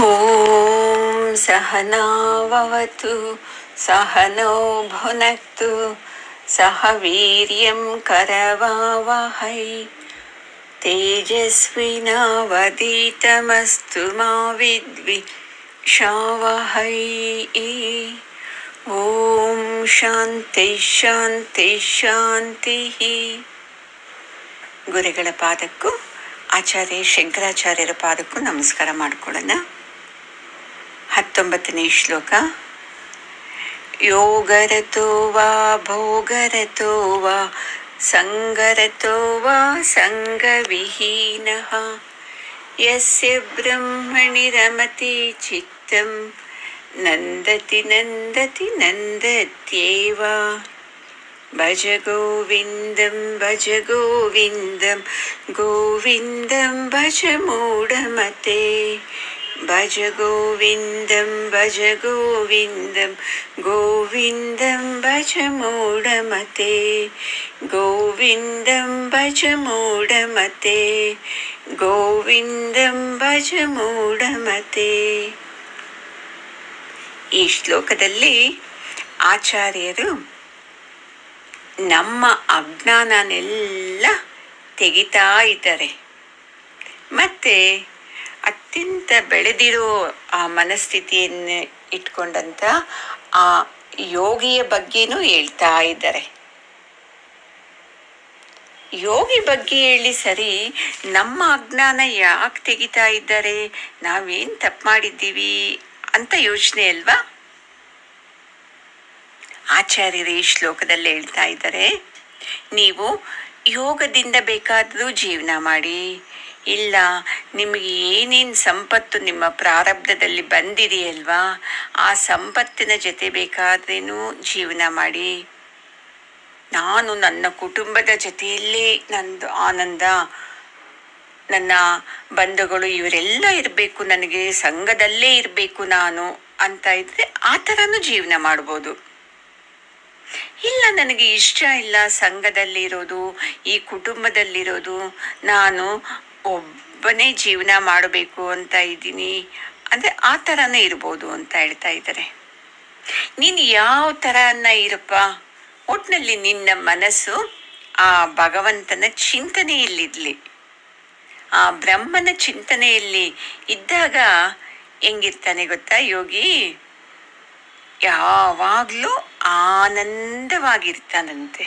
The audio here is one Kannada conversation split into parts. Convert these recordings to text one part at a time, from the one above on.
ॐ सहनाववतु सहनौ भुनक्तु सह वीर्यं करवावहै तेजस्विनावधीतमस्तु मा विद्विषावहै। ॐ ಶಾಂತಿ ಶಾಂತಿ ಶಾಂತಿಃ. ಗುರುಗಳ ಪಾದಕ್ಕೂ ಆಚಾರ್ಯ ಶಂಕರಾಚಾರ್ಯರ ಪಾದಕ್ಕೂ ನಮಸ್ಕಾರ ಮಾಡಿಕೊಳ್ಳೋಣ. 19ನೇ ಶ್ಲೋಕ. ಯೋಗರತೋ ವಾ ಭೋಗರತೋ ವಾ ಸಂಗರತೋ ವಾ ಸಂಗವಿಹೀನಃ ಯಸ್ಯ ಬ್ರಹ್ಮಣಿ ರಮತಿ ಚಿತ್ತಂ ನಂದತಿ ನಂದತಿ ನಂದತ್ಯೇವ. ಭಜ ಗೋವಿಂದಂ ಭಜ ಗೋವಿಂದಂ ಗೋವಿಂದಂ ಭಜ ಮೂಢಮತೆ. ಭಜ ಗೋವಿಂದಂ ಭಜ ಗೋವಿಂದಂ ಗೋವಿಂದಂ ಭಜ ಮೂಢಮತೆ. ಗೋವಿಂದಂ ಭಜ ಮೂಢಮತೆ ಗೋವಿಂದಂ ಭಜ ಮೂಢಮತೆ. ಈ ಶ್ಲೋಕದಲ್ಲಿ ಆಚಾರ್ಯರು ನಮ್ಮ ಅಜ್ಞಾನನೆಲ್ಲ ತೆಗಿತಾ ಇದ್ದಾರೆ. ಮತ್ತೆ ಅತ್ಯಂತ ಬೆಳೆದಿರೋ ಆ ಮನಸ್ಥಿತಿಯನ್ನು ಇಟ್ಕೊಂಡಂತ ಆ ಯೋಗಿಯ ಬಗ್ಗೆನೂ ಹೇಳ್ತಾ ಇದ್ದಾರೆ. ಯೋಗಿ ಬಗ್ಗೆ ಹೇಳಿ ಸರಿ, ನಮ್ಮ ಅಜ್ಞಾನ ಯಾಕೆ ತೆಗಿತಾ ಇದ್ದಾರೆ, ನಾವೇನು ತಪ್ಪು ಮಾಡಿದ್ದೀವಿ ಅಂತ ಯೋಚನೆ ಅಲ್ವಾ? ಆಚಾರ್ಯರು ಈ ಶ್ಲೋಕದಲ್ಲಿ ಹೇಳ್ತಾ ಇದ್ದಾರೆ, ನೀವು ಯೋಗದಿಂದ ಬೇಕಾದರೂ ಜೀವನ ಮಾಡಿ, ಇಲ್ಲ ನಿಮಗೆ ಏನೇನು ಸಂಪತ್ತು ನಿಮ್ಮ ಪ್ರಾರಬ್ಧದಲ್ಲಿ ಬಂದಿದೆಯಲ್ವಾ ಆ ಸಂಪತ್ತಿನ ಜೊತೆ ಬೇಕಾದ್ರೇನು ಜೀವನ ಮಾಡಿ. ನಾನು ನನ್ನ ಕುಟುಂಬದ ಜೊತೆಯಲ್ಲೇ ನಂದು ಆನಂದ, ನನ್ನ ಬಂಧುಗಳು ಇವರೆಲ್ಲ ಇರಬೇಕು, ನನಗೆ ಸಂಘದಲ್ಲೇ ಇರಬೇಕು ನಾನು ಅಂತ ಇದ್ರೆ ಆ ಥರನೂ ಜೀವನ ಮಾಡ್ಬೋದು. ಇಲ್ಲ ನನಗೆ ಇಷ್ಟ ಇಲ್ಲ ಸಂಘದಲ್ಲಿರೋದು, ಈ ಕುಟುಂಬದಲ್ಲಿರೋದು, ನಾನು ಒಬ್ಬನೇ ಜೀವನ ಮಾಡಬೇಕು ಅಂತ ಇದ್ದೀನಿ ಅಂದರೆ ಆ ಥರನೂ ಇರ್ಬೋದು ಅಂತ ಹೇಳ್ತಾ ಇದ್ದಾರೆ. ನೀನು ಯಾವ ಥರನ ಇರಪ್ಪ, ಒಟ್ಟಿನಲ್ಲಿ ನಿನ್ನ ಮನಸ್ಸು ಆ ಭಗವಂತನ ಚಿಂತನೆಯಲ್ಲಿರಲಿ, ಆ ಬ್ರಹ್ಮನ ಚಿಂತನೆಯಲ್ಲಿ ಇದ್ದಾಗ ಹೆಂಗಿರ್ತಾನೆ ಗೊತ್ತಾ ಯೋಗಿ? ಯಾವಾಗಲೂ ಆನಂದವಾಗಿರ್ತಾನಂತೆ.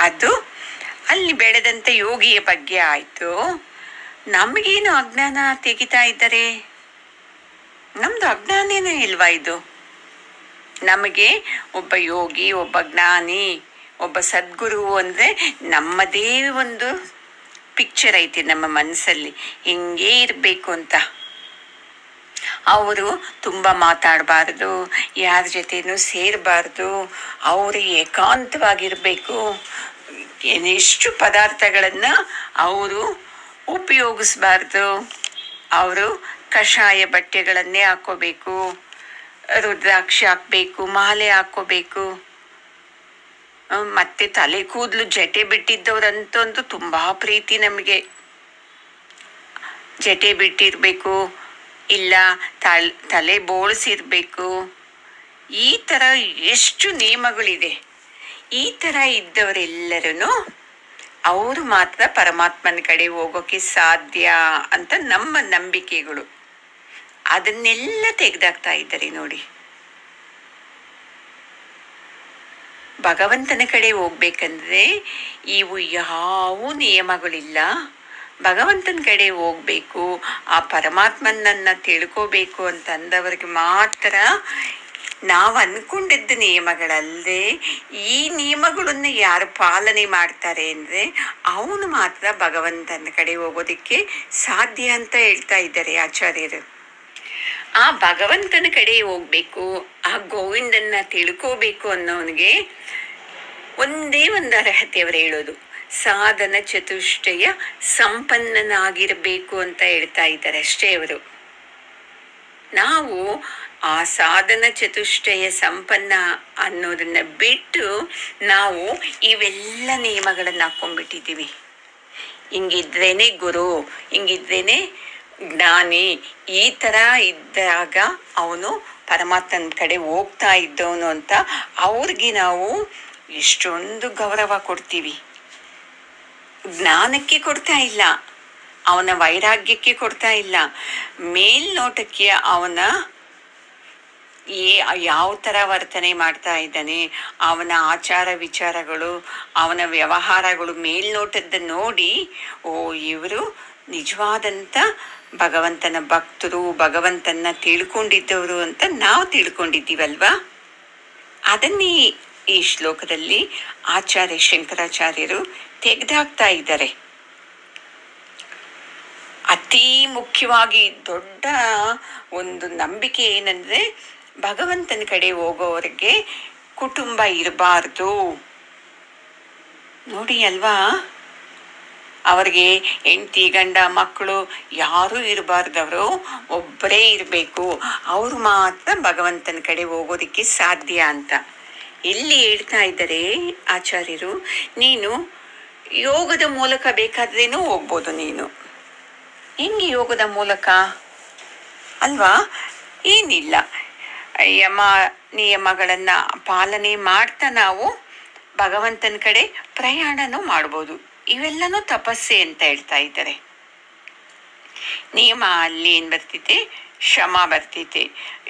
ಅದು ಅಲ್ಲಿ ಬೆಳೆದಂಥ ಯೋಗಿಯ ಬಗ್ಗೆ ಆಯಿತು. ನಮಗೇನು ಅಜ್ಞಾನ ತೆಗಿತಾ ಇದ್ದಾರೆ? ನಮ್ಮದು ಅಜ್ಞಾನೇನೇ ಇಲ್ವಾ ಇದು? ನಮಗೆ ಒಬ್ಬ ಯೋಗಿ, ಒಬ್ಬ ಜ್ಞಾನಿ, ಒಬ್ಬ ಸದ್ಗುರು ಅಂದರೆ ನಮ್ಮದೇ ಒಂದು ಪಿಕ್ಚರ್ ಐತಿ ನಮ್ಮ ಮನಸ್ಸಲ್ಲಿ, ಹಿಂಗೇ ಇರಬೇಕು ಅಂತ. ಅವರು ತುಂಬ ಮಾತಾಡಬಾರ್ದು, ಯಾರ ಜೊತೆನೂ ಸೇರಬಾರ್ದು, ಅವರು ಏಕಾಂತವಾಗಿರಬೇಕು, ಎಷ್ಟು ಪದಾರ್ಥಗಳನ್ನು ಅವರು ಉಪಯೋಗಿಸ್ಬಾರ್ದು, ಅವರು ಕಷಾಯ ಬಟ್ಟೆಗಳನ್ನೇ ಹಾಕ್ಕೋಬೇಕು, ರುದ್ರಾಕ್ಷಿ ಹಾಕಬೇಕು, ಮಾಲೆ ಹಾಕ್ಕೋಬೇಕು, ಮತ್ತೆ ತಲೆ ಕೂದಲು ಜಟೆ ಬಿಟ್ಟಿದ್ದವ್ರಂತಂದು ತುಂಬ ಪ್ರೀತಿ ನಮಗೆ. ಜಟೆ ಬಿಟ್ಟಿರಬೇಕು, ಇಲ್ಲ ತಲೆ ಬೋಳಿಸಿರ್ಬೇಕು, ಈ ಥರ ಎಷ್ಟು ನಿಯಮಗಳಿದೆ. ಈ ಥರ ಇದ್ದವರೆಲ್ಲರೂ ಅವರು ಮಾತ್ರ ಪರಮಾತ್ಮನ ಕಡೆ ಹೋಗೋಕ್ಕೆ ಸಾಧ್ಯ ಅಂತ ನಮ್ಮ ನಂಬಿಕೆಗಳು. ಅದನ್ನೆಲ್ಲ ತೆಗೆದಾಕ್ತಾ ಇದ್ದಾರೆ ನೋಡಿ. ಭಗವಂತನ ಕಡೆ ಹೋಗ್ಬೇಕಂದ್ರೆ ಇವು ಯಾವ ನಿಯಮಗಳಿಲ್ಲ. ಭಗವಂತನ ಕಡೆ ಹೋಗ್ಬೇಕು, ಆ ಪರಮಾತ್ಮನನ್ನ ತಿಳ್ಕೋಬೇಕು ಅಂತಂದವ್ರಿಗೆ ಮಾತ್ರ ನಾವು ಅಂದ್ಕೊಂಡಿದ್ದ ನಿಯಮಗಳಲ್ಲದೆ ಈ ನಿಯಮಗಳನ್ನು ಯಾರು ಪಾಲನೆ ಮಾಡ್ತಾರೆ ಅಂದರೆ ಅವನು ಮಾತ್ರ ಭಗವಂತನ ಕಡೆ ಹೋಗೋದಕ್ಕೆ ಸಾಧ್ಯ ಅಂತ ಹೇಳ್ತಾ ಇದ್ದಾರೆ ಆಚಾರ್ಯರು. ಆ ಭಗವಂತನ ಕಡೆ ಹೋಗ್ಬೇಕು, ಆ ಗೋವಿಂದನ್ನ ತಿಳ್ಕೋಬೇಕು ಅನ್ನೋನಿಗೆ ಒಂದೇ ಒಂದು ಅರ್ಹತೆ ಅವರು ಹೇಳೋದು, ಸಾಧನ ಚತುಷ್ಟಯ ಸಂಪನ್ನನಾಗಿರಬೇಕು ಅಂತ ಹೇಳ್ತಾ ಇದ್ದಾರೆ ಅಷ್ಟೇ ಅವರು. ನಾವು ಆ ಸಾಧನ ಚತುಷ್ಟಯ ಸಂಪನ್ನ ಅನ್ನೋದನ್ನ ಬಿಟ್ಟು ನಾವು ಇವೆಲ್ಲ ನಿಯಮಗಳನ್ನು ಹಾಕ್ಕೊಂಡ್ಬಿಟ್ಟಿದ್ದೀವಿ. ಹಿಂಗಿದ್ರೇನೆ ಗುರು, ಹಿಂಗಿದ್ರೇನೆ ಜ್ಞಾನಿ ಈ ಥರ ಇದ್ದಾಗ ಅವನು ಪರಮಾತ್ಮನ ಕಡೆ ಹೋಗ್ತಾ ಇದ್ದವನು ಅಂತ ಅವ್ರಿಗೆ ನಾವು ಎಷ್ಟೊಂದು ಗೌರವ ಕೊಡ್ತೀವಿ. ಜ್ಞಾನಕ್ಕೆ ಕೊಡ್ತಾ ಇಲ್ಲ, ಅವನ ವೈರಾಗ್ಯಕ್ಕೆ ಕೊಡ್ತಾ ಇಲ್ಲ, ಮೇಲ್ನೋಟಕ್ಕೆ ಅವನ ಯಾವ ಥರ ವರ್ತನೆ ಮಾಡ್ತಾ ಇದ್ದಾನೆ, ಅವನ ಆಚಾರ ವಿಚಾರಗಳು, ಅವನ ವ್ಯವಹಾರಗಳು ಮೇಲ್ನೋಟದ ನೋಡಿ ಓ ಇವರು ನಿಜವಾದಂಥ ಭಗವಂತನ ಭಕ್ತರು, ಭಗವಂತನ ತಿಳ್ಕೊಂಡಿದ್ದವರು ಅಂತ ನಾವು ತಿಳ್ಕೊಂಡಿದ್ದೀವಲ್ವಾ. ಅದನ್ನೇ ಈ ಶ್ಲೋಕದಲ್ಲಿ ಆಚಾರ್ಯ ಶಂಕರಾಚಾರ್ಯರು ತೆಗೆದಾಕ್ತಾ ಇದ್ದಾರೆ. ಅತೀ ಮುಖ್ಯವಾಗಿ ದೊಡ್ಡ ಒಂದು ನಂಬಿಕೆ ಏನಂದ್ರೆ, ಭಗವಂತನ ಕಡೆ ಹೋಗೋವರೆಗೆ ಕುಟುಂಬ ಇರಬಾರ್ದು ನೋಡಿ ಅಲ್ವಾ. ಅವ್ರಿಗೆ ಹೆಂಡತಿ ಗಂಡ ಮಕ್ಕಳು ಯಾರೂ ಇರಬಾರ್ದವರು, ಒಬ್ಬರೇ ಇರಬೇಕು, ಅವರು ಮಾತ್ರ ಭಗವಂತನ ಕಡೆ ಹೋಗೋದಕ್ಕೆ ಸಾಧ್ಯ ಅಂತ ಇಲ್ಲಿ ಹೇಳ್ತಾ ಇದ್ದಾರೆ ಆಚಾರ್ಯರು. ನೀನು ಯೋಗದ ಮೂಲಕ ಬೇಕಾದ್ರೇನೂ ಹೋಗ್ಬೋದು. ನೀನು ಹೆಂಗೆ ಯೋಗದ ಮೂಲಕ ಅಲ್ವಾ? ಏನಿಲ್ಲ, ಯಮ ನಿಯಮಗಳನ್ನು ಪಾಲನೆ ಮಾಡ್ತಾ ನಾವು ಭಗವಂತನ ಕಡೆ ಪ್ರಯಾಣನೂ ಮಾಡ್ಬೋದು. ಇವೆಲ್ಲನೂ ತಪಸ್ಸೆ ಅಂತ ಹೇಳ್ತಾ ಇದ್ದಾರೆ. ನಿಯಮ ಅಲ್ಲಿ ಏನು ಬರ್ತೈತೆ? ಶಮ ಬರ್ತೈತೆ.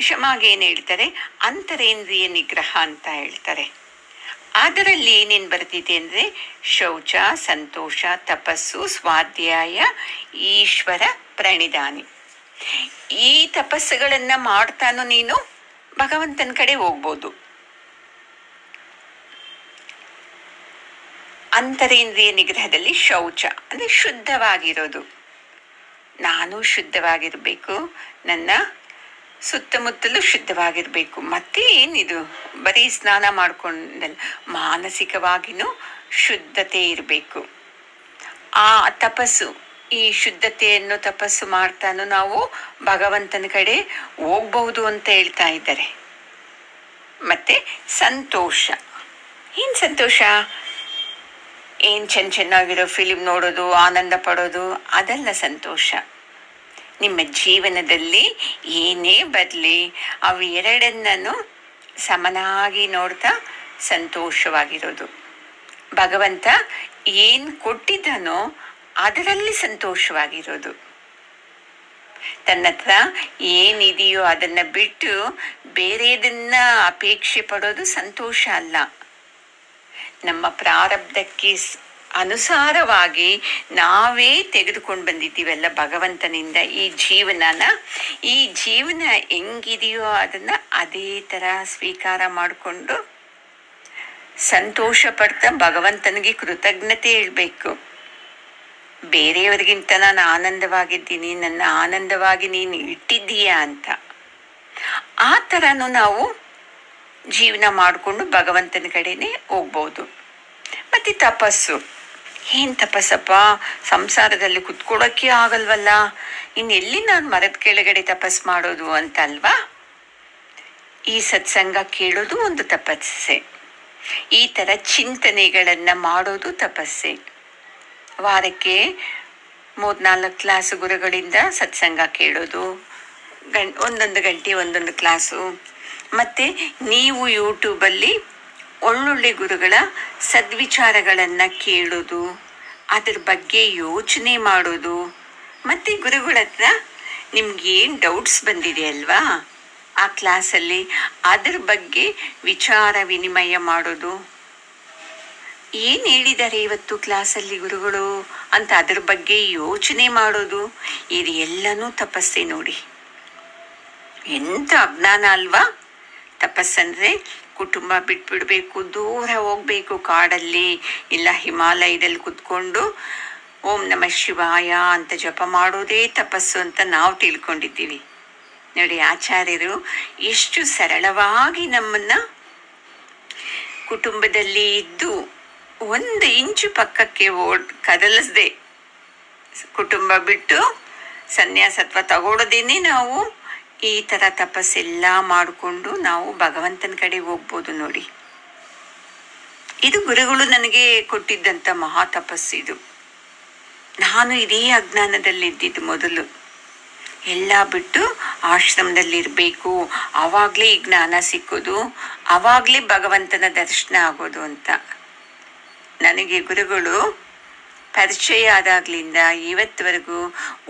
ಶಮಗೆ ಏನು ಹೇಳ್ತಾರೆ? ಅಂತರೇಂದ್ರಿಯ ನಿಗ್ರಹ ಅಂತ ಹೇಳ್ತಾರೆ. ಅದರಲ್ಲಿ ಏನೇನು ಬರ್ತೈತೆ ಅಂದರೆ ಶೌಚ, ಸಂತೋಷ, ತಪಸ್ಸು, ಸ್ವಾಧ್ಯಾಯ, ಈಶ್ವರ ಪ್ರಣಿಧಾನಿ. ಈ ತಪಸ್ಸುಗಳನ್ನು ಮಾಡ್ತಾನು ನೀನು ಭಗವಂತನ ಕಡೆ ಹೋಗ್ಬೋದು. ಅಂತರೇಂದ್ರಿಯ ನಿಗ್ರಹದಲ್ಲಿ ಶೌಚ ಅಂದರೆ ಶುದ್ಧವಾಗಿರೋದು. ನಾನು ಶುದ್ಧವಾಗಿರಬೇಕು, ನನ್ನ ಸುತ್ತಮುತ್ತಲೂ ಶುದ್ಧವಾಗಿರಬೇಕು. ಮತ್ತೆ ಏನಿದು ಬರೀ ಸ್ನಾನ ಮಾಡ್ಕೊಂಡಲ್ಲ, ಮಾನಸಿಕವಾಗಿನೂ ಶುದ್ಧತೆ ಇರಬೇಕು. ಆ ತಪಸ್ಸು, ಈ ಶುದ್ಧತೆಯನ್ನು ತಪಸ್ಸು ಮಾಡ್ತಾನು ನಾವು ಭಗವಂತನ ಕಡೆ ಹೋಗ್ಬಹುದು ಅಂತ ಹೇಳ್ತಾ ಇದ್ದಾರೆ. ಮತ್ತೆ ಸಂತೋಷ. ಏನು ಸಂತೋಷ? ಏನು ಚೆನ್ನಾಗಿರೋ ಫಿಲಿಮ್ ನೋಡೋದು, ಆನಂದ ಪಡೋದು, ಅದಲ್ಲ ಸಂತೋಷ. ನಿಮ್ಮ ಜೀವನದಲ್ಲಿ ಏನೇ ಬರಲಿ ಅವೆರಡನ್ನೂ ಸಮನಾಗಿ ನೋಡ್ತಾ ಸಂತೋಷವಾಗಿರೋದು. ಭಗವಂತ ಏನು ಕೊಟ್ಟಿದ್ದಾನೋ ಅದರಲ್ಲಿ ಸಂತೋಷವಾಗಿರೋದು. ತನ್ನ ಹತ್ರ ಏನಿದೆಯೋ ಅದನ್ನು ಬಿಟ್ಟು ಬೇರೆದನ್ನ ಅಪೇಕ್ಷೆ ಪಡೋದು ಸಂತೋಷ ಅಲ್ಲ. ನಮ್ಮ ಪ್ರಾರಬ್ಧಕ್ಕೆ ಅನುಸಾರವಾಗಿ ನಾವೇ ತೆಗೆದುಕೊಂಡು ಬಂದಿದ್ದೀವಲ್ಲ ಭಗವಂತನಿಂದ ಈ ಜೀವನನ. ಈ ಜೀವನ ಹೆಂಗಿದೆಯೋ ಅದನ್ನು ಅದೇ ಥರ ಸ್ವೀಕಾರ ಮಾಡಿಕೊಂಡು ಸಂತೋಷ ಪಡ್ತಾ ಭಗವಂತನಿಗೆ ಕೃತಜ್ಞತೆ ಹೇಳಬೇಕು. ಬೇರೆಯವರಿಗಿಂತ ನಾನು ಆನಂದವಾಗಿದ್ದೀನಿ, ನನ್ನ ಆನಂದವಾಗಿ ನೀನು ಇಟ್ಟಿದ್ದೀಯಾ ಅಂತ. ಆ ಥರನೂ ನಾವು ಜೀವನ ಮಾಡಿಕೊಂಡು ಭಗವಂತನ ಕಡೆನೇ ಹೋಗ್ಬೋದು. ಮತ್ತು ತಪಸ್ಸು. ಏನು ತಪಸ್ಸಪ್ಪ? ಸಂಸಾರದಲ್ಲಿ ಕುತ್ಕೊಳ್ಳೋಕ್ಕೆ ಆಗಲ್ವಲ್ಲ, ಇನ್ನೆಲ್ಲಿ ನಾನು ಮರದ ಕೆಳಗಡೆ ತಪಸ್ಸು ಮಾಡೋದು ಅಂತ ಅಲ್ವಾ? ಈ ಸತ್ಸಂಗ ಕೇಳೋದು ಒಂದು ತಪಸ್ಸೆ. ಈ ಥರ ಚಿಂತನೆಗಳನ್ನು ಮಾಡೋದು ತಪಸ್ಸೆ. ವಾರಕ್ಕೆ 3-4 ಕ್ಲಾಸ್ ಗುರುಗಳಿಂದ ಸತ್ಸಂಗ ಕೇಳೋದು, ಒಂದೊಂದು ಗಂಟೆ ಒಂದೊಂದು ಕ್ಲಾಸು. ಮತ್ತು ನೀವು ಯೂಟ್ಯೂಬಲ್ಲಿ ಒಳ್ಳೊಳ್ಳೆ ಗುರುಗಳ ಸದ್ವಿಚಾರಗಳನ್ನು ಕೇಳೋದು, ಅದ್ರ ಬಗ್ಗೆ ಯೋಚನೆ ಮಾಡೋದು. ಮತ್ತು ಗುರುಗಳ ಹತ್ರ ನಿಮ್ಗೇನು ಡೌಟ್ಸ್ ಬಂದಿದೆ ಅಲ್ವಾ ಆ ಕ್ಲಾಸಲ್ಲಿ, ಅದ್ರ ಬಗ್ಗೆ ವಿಚಾರ ವಿನಿಮಯ ಮಾಡೋದು. ಏನು ಹೇಳಿದ್ದಾರೆ ಇವತ್ತು ಕ್ಲಾಸಲ್ಲಿ ಗುರುಗಳು ಅಂತ ಅದ್ರ ಬಗ್ಗೆ ಯೋಚನೆ ಮಾಡೋದು. ಇದು ಎಲ್ಲನೂ ತಪಸ್ಸೆ ನೋಡಿ. ಎಂಥ ಅಜ್ಞಾನ ಅಲ್ವಾ? ತಪಸ್ಸಂದರೆ ಕುಟುಂಬ ಬಿಟ್ಬಿಡಬೇಕು, ದೂರ ಹೋಗಬೇಕು, ಕಾಡಲ್ಲಿ ಇಲ್ಲ ಹಿಮಾಲಯದಲ್ಲಿ ಕುತ್ಕೊಂಡು ಓಂ ನಮಃ ಶಿವಾಯ ಅಂತ ಜಪ ಮಾಡೋದೇ ತಪಸ್ಸು ಅಂತ ನಾವು ತಿಳ್ಕೊಂಡಿದ್ದೀವಿ. ನೋಡಿ, ಆಚಾರ್ಯರು ಎಷ್ಟು ಸರಳವಾಗಿ ನಮ್ಮನ್ನು ಕುಟುಂಬದಲ್ಲಿ ಇದ್ದು 1 ಇಂಚು ಪಕ್ಕಕ್ಕೆ ಕದಲಿಸದೆ ಕುಟುಂಬ ಬಿಟ್ಟು ಸನ್ಯಾಸತ್ವ ತಗೊಳ್ಳೋದೇನೆ ನಾವು ಈ ಥರ ತಪಸ್ಸೆಲ್ಲ ಮಾಡಿಕೊಂಡು ನಾವು ಭಗವಂತನ ಕಡೆ ಹೋಗ್ಬೋದು ನೋಡಿ. ಇದು ಗುರುಗಳು ನನಗೆ ಕೊಟ್ಟಿದ್ದಂಥ ಮಹಾ ತಪಸ್ಸಿದು. ನಾನು ಇದೇ ಅಜ್ಞಾನದಲ್ಲಿದ್ದಿದ್ದು ಮೊದಲು. ಎಲ್ಲ ಬಿಟ್ಟು ಆಶ್ರಮದಲ್ಲಿರಬೇಕು, ಆವಾಗಲೇ ಈ ಜ್ಞಾನ ಸಿಕ್ಕೋದು, ಆವಾಗಲೇ ಭಗವಂತನ ದರ್ಶನ ಆಗೋದು ಅಂತ. ನನಗೆ ಗುರುಗಳು ಪರಿಚಯ ಆದಾಗ್ಲಿಂದ ಇವತ್ತವರೆಗೂ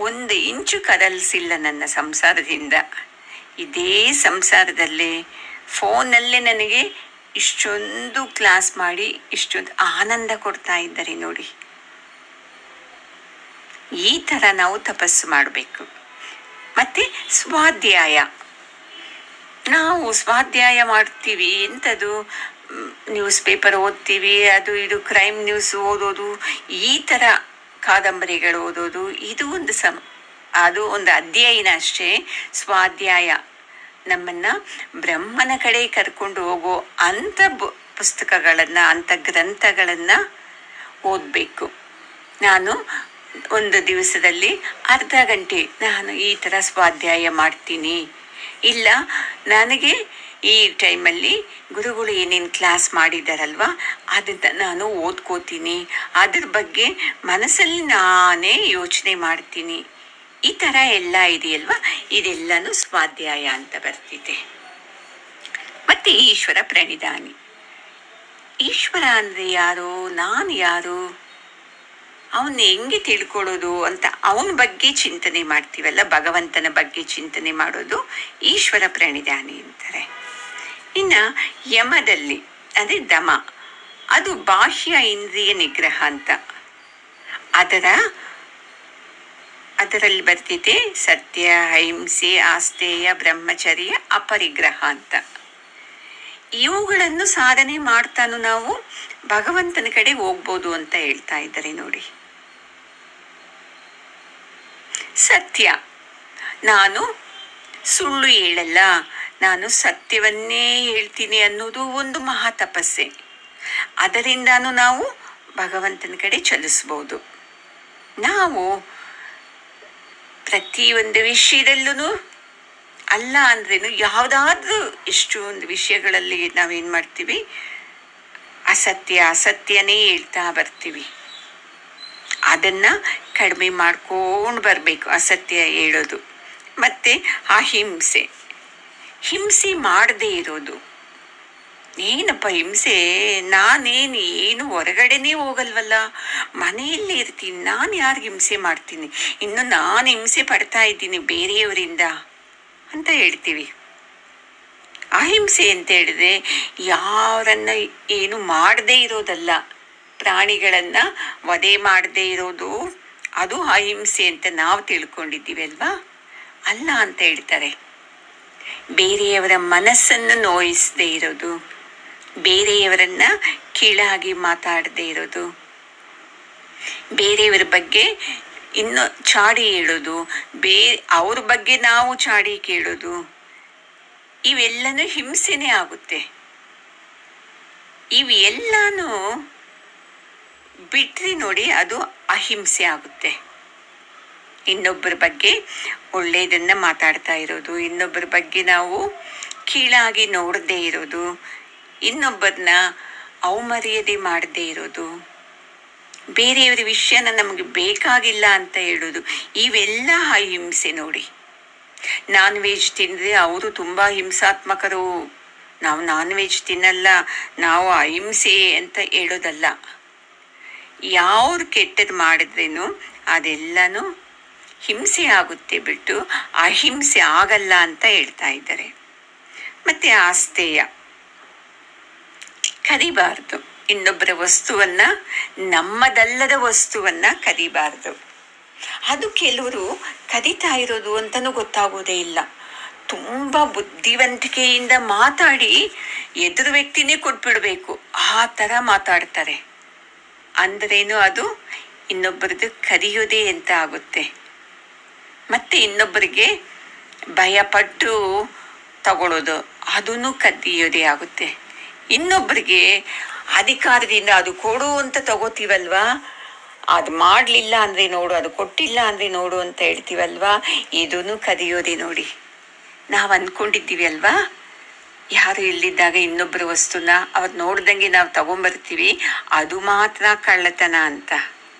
1 ಇಂಚು ಕದಲಿಸಿಲ್ಲ ನನ್ನ ಸಂಸಾರದಿಂದ. ಇದೇ ಸಂಸಾರದಲ್ಲೇ ಫೋನಲ್ಲೇ ನನಗೆ ಇಷ್ಟೊಂದು ಕ್ಲಾಸ್ ಮಾಡಿ ಇಷ್ಟೊಂದು ಆನಂದ ಕೊಡ್ತಾ ಇದ್ದಾರೆ ನೋಡಿ. ಈ ಥರ ನಾವು ತಪಸ್ಸು ಮಾಡಬೇಕು. ಮತ್ತು ಸ್ವಾಧ್ಯಾಯ, ನಾವು ಸ್ವಾಧ್ಯಾಯ ಮಾಡ್ತೀವಿ. ಎಂಥದ್ದು, ನ್ಯೂಸ್ ಪೇಪರ್ ಓದ್ತೀವಿ, ಅದು ಇದು ಕ್ರೈಮ್ ನ್ಯೂಸ್ ಓದೋದು, ಈ ಥರ ಕಾದಂಬರಿಗಳು ಓದೋದು, ಇದು ಒಂದು ಅದು ಒಂದು ಅಧ್ಯಯನ ಅಷ್ಟೇ. ಸ್ವಾಧ್ಯಾಯ ನಮ್ಮನ್ನು ಬ್ರಹ್ಮನ ಕಡೆ ಕರ್ಕೊಂಡು ಹೋಗೋ ಅಂಥ ಪುಸ್ತಕಗಳನ್ನು, ಅಂಥ ಗ್ರಂಥಗಳನ್ನು ಓದಬೇಕು. ನಾನು ಒಂದು ದಿವಸದಲ್ಲಿ ಅರ್ಧ ಗಂಟೆ ನಾನು ಈ ಥರ ಸ್ವಾಧ್ಯಾಯ ಮಾಡ್ತೀನಿ. ಇಲ್ಲ, ನನಗೆ ಈ ಟೈಮಲ್ಲಿ ಗುರುಗಳು ಏನೇನು ಕ್ಲಾಸ್ ಮಾಡಿದಾರಲ್ವ ಅದನ್ನು ನಾನು ಓದ್ಕೋತೀನಿ, ಅದ್ರ ಬಗ್ಗೆ ಮನಸ್ಸಲ್ಲಿ ನಾನೇ ಯೋಚನೆ ಮಾಡ್ತೀನಿ. ಈ ಥರ ಎಲ್ಲ ಇದೆಯಲ್ವ, ಇದೆಲ್ಲನೂ ಸ್ವಾಧ್ಯಾಯ ಅಂತ ಬರ್ತಿದೆ. ಮತ್ತು ಈಶ್ವರ ಪ್ರಣಿಧಾನಿ. ಈಶ್ವರ ಅಂದರೆ ಯಾರು, ನಾನು ಯಾರು, ಅವನ್ನ ಹೆಂಗೆ ತಿಳ್ಕೊಳ್ಳೋದು ಅಂತ ಅವನ ಬಗ್ಗೆ ಚಿಂತನೆ ಮಾಡ್ತೀವಲ್ಲ, ಭಗವಂತನ ಬಗ್ಗೆ ಚಿಂತನೆ ಮಾಡೋದು ಈಶ್ವರ ಪ್ರಣಿಧಾನಿ ಅಂತಾರೆ. ಇನ್ನು ಯಮದಲ್ಲಿ ಅಂದರೆ ದಮ, ಅದು ಬಾಹ್ಯ ಇಂದ್ರಿಯ ನಿಗ್ರಹ ಅಂತ. ಅದರಲ್ಲಿ ಬರ್ತಿದೆ ಸತ್ಯ, ಅಹಿಂಸೆ, ಆಸ್ತೇಯ, ಬ್ರಹ್ಮಚರ್ಯ, ಅಪರಿಗ್ರಹ ಅಂತ. ಇವುಗಳನ್ನು ಸಾಧನೆ ಮಾಡ್ತಾನು ನಾವು ಭಗವಂತನ ಕಡೆ ಹೋಗ್ಬೋದು ಅಂತ ಹೇಳ್ತಾ ಇದ್ದಾರೆ ನೋಡಿ. ಸತ್ಯ, ನಾನು ಸುಳ್ಳು ಹೇಳಲ್ಲ, ನಾನು ಸತ್ಯವನ್ನೇ ಹೇಳ್ತೀನಿ ಅನ್ನೋದು ಒಂದು ಮಹಾ ತಪಸ್ಸೆ. ಅದರಿಂದಾನು ನಾವು ಭಗವಂತನ ಕಡೆ ಚಲಿಸ್ಬೋದು. ನಾವು ಪ್ರತಿಯೊಂದು ವಿಷಯದಲ್ಲೂ ಅಲ್ಲ ಅಂದ್ರೇನು, ಯಾವುದಾದ್ರೂ ಒಂದು ವಿಷಯಗಳಲ್ಲಿ ನಾವೇನು ಮಾಡ್ತೀವಿ, ಅಸತ್ಯನೇ ಹೇಳ್ತಾ ಬರ್ತೀವಿ. ಅದನ್ನು ಕಡಿಮೆ ಮಾಡ್ಕೊಂಡು ಬರಬೇಕು, ಅಸತ್ಯ ಹೇಳೋದು. ಮತ್ತು ಅಹಿಂಸೆ, ಹಿಂಸೆ ಮಾಡದೇ ಇರೋದು. ಏನಪ್ಪ ಹಿಂಸೆ, ಏನು ಹೊರಗಡೆನೇ ಹೋಗಲ್ವಲ್ಲ, ಮನೆಯಲ್ಲೇ ಇರ್ತೀನಿ, ನಾನು ಯಾರಿಗೆ ಹಿಂಸೆ ಮಾಡ್ತೀನಿ, ಇನ್ನು ನಾನು ಹಿಂಸೆ ಪಡ್ತಾ ಇದ್ದೀನಿ ಬೇರೆಯವರಿಂದ ಅಂತ ಹೇಳ್ತೀವಿ. ಅಹಿಂಸೆ ಅಂತ ಹೇಳಿದ್ರೆ ಯಾರನ್ನ ಏನು ಮಾಡದೇ ಇರೋದಲ್ಲ, ಪ್ರಾಣಿಗಳನ್ನು ವಧೆ ಮಾಡದೇ ಇರೋದು, ಅದು ಅಹಿಂಸೆ ಅಂತ ನಾವು ತಿಳ್ಕೊಂಡಿದ್ದೀವಿ ಅಲ್ವಾ. ಅಲ್ಲ ಅಂತ ಹೇಳ್ತಾರೆ. ಬೇರೆಯವರ ಮನಸ್ಸನ್ನು ನೋಯಿಸದೇ ಇರೋದು, ಬೇರೆಯವರನ್ನ ಕೀಳಾಗಿ ಮಾತಾಡದೇ ಇರೋದು, ಬೇರೆಯವರ ಬಗ್ಗೆ ಇನ್ನು ಚಾಡಿ ಹೇಳೋದು, ಅವ್ರ ಬಗ್ಗೆ ನಾವು ಚಾಡಿ ಕೇಳೋದು, ಇವೆಲ್ಲನೂ ಹಿಂಸೆನೇ ಆಗುತ್ತೆ. ಇವೆಲ್ಲನೂ ಬಿಟ್ರಿ ನೋಡಿ, ಅದು ಅಹಿಂಸೆ ಆಗುತ್ತೆ. ಇನ್ನೊಬ್ಬರ ಬಗ್ಗೆ ಒಳ್ಳೆಯದನ್ನು ಮಾತಾಡ್ತಾ ಇರೋದು, ಇನ್ನೊಬ್ಬರ ಬಗ್ಗೆ ನಾವು ಕೀಳಾಗಿ ನೋಡದೇ ಇರೋದು, ಇನ್ನೊಬ್ಬರನ್ನ ಅವಮರ್ಯಾದೆ ಮಾಡದೇ ಇರೋದು, ಬೇರೆಯವರ ವಿಷಯನ ನಮಗೆ ಬೇಕಾಗಿಲ್ಲ ಅಂತ ಹೇಳೋದು, ಇವೆಲ್ಲ ಅಹಿಂಸೆ ನೋಡಿ. ನಾನ್ ವೆಜ್ ತಿಂದರೆ ಅವರು ತುಂಬ ಹಿಂಸಾತ್ಮಕರು, ನಾವು ನಾನ್ ವೆಜ್ ತಿನ್ನಲ್ಲ, ನಾವು ಅಹಿಂಸೆ ಅಂತ ಹೇಳೋದಲ್ಲ. ಯಾವ್ದು ಕೆಟ್ಟದ್ದು ಮಾಡಿದ್ರೇನು ಅದೆಲ್ಲನೂ ಹಿಂಸೆ ಆಗುತ್ತೆ ಬಿಟ್ಟು ಅಹಿಂಸೆ ಆಗಲ್ಲ ಅಂತ ಹೇಳ್ತಾ ಇದ್ದಾರೆ. ಮತ್ತು ಆಸ್ತೇಯ, ಕದಿಬಾರ್ದು. ಇನ್ನೊಬ್ಬರ ವಸ್ತುವನ್ನು, ನಮ್ಮದಲ್ಲದ ವಸ್ತುವನ್ನು ಕದಿಬಾರ್ದು. ಅದು ಕೆಲವರು ಕದಿತಾ ಇರೋದು ಅಂತಲೂ ಗೊತ್ತಾಗೋದೇ ಇಲ್ಲ. ತುಂಬ ಬುದ್ಧಿವಂತಿಕೆಯಿಂದ ಮಾತಾಡಿ ಎದುರು ವ್ಯಕ್ತಿನೇ ಕೊಟ್ಬಿಡಬೇಕು, ಆ ಥರ ಮಾತಾಡ್ತಾರೆ. ಅಂದ್ರೇನು, ಅದು ಇನ್ನೊಬ್ಬರದ್ದು ಕದಿಯೋದೇ ಅಂತ ಆಗುತ್ತೆ. ಮತ್ತು ಇನ್ನೊಬ್ಬರಿಗೆ ಭಯಪಟ್ಟು ತಗೊಳ್ಳೋದು, ಅದನ್ನು ಕದಿಯೋದೇ ಆಗುತ್ತೆ. ಇನ್ನೊಬ್ಬರಿಗೆ ಅಧಿಕಾರದಿಂದ ಅದು ಕೊಡು ಅಂತ ತಗೋತೀವಲ್ವಾ, ಅದು ಮಾಡಲಿಲ್ಲ ಅಂದರೆ ನೋಡು, ಅದು ಕೊಟ್ಟಿಲ್ಲ ಅಂದರೆ ನೋಡು ಅಂತ ಹೇಳ್ತೀವಲ್ವಾ, ಇದನ್ನು ಕದಿಯೋದೇ ನೋಡಿ. ನಾವು ಅಂದ್ಕೊಂಡಿದ್ದೀವಿ ಅಲ್ವಾ, ಯಾರು ಇಲ್ಲಿದ್ದಾಗ ಇನ್ನೊಬ್ಬರ ವಸ್ತುನ ಅವ್ರು ನೋಡ್ದಂಗೆ ನಾವು ತಗೊಂಬರ್ತೀವಿ, ಅದು ಮಾತ್ರ ಕಳ್ಳತನ ಅಂತ.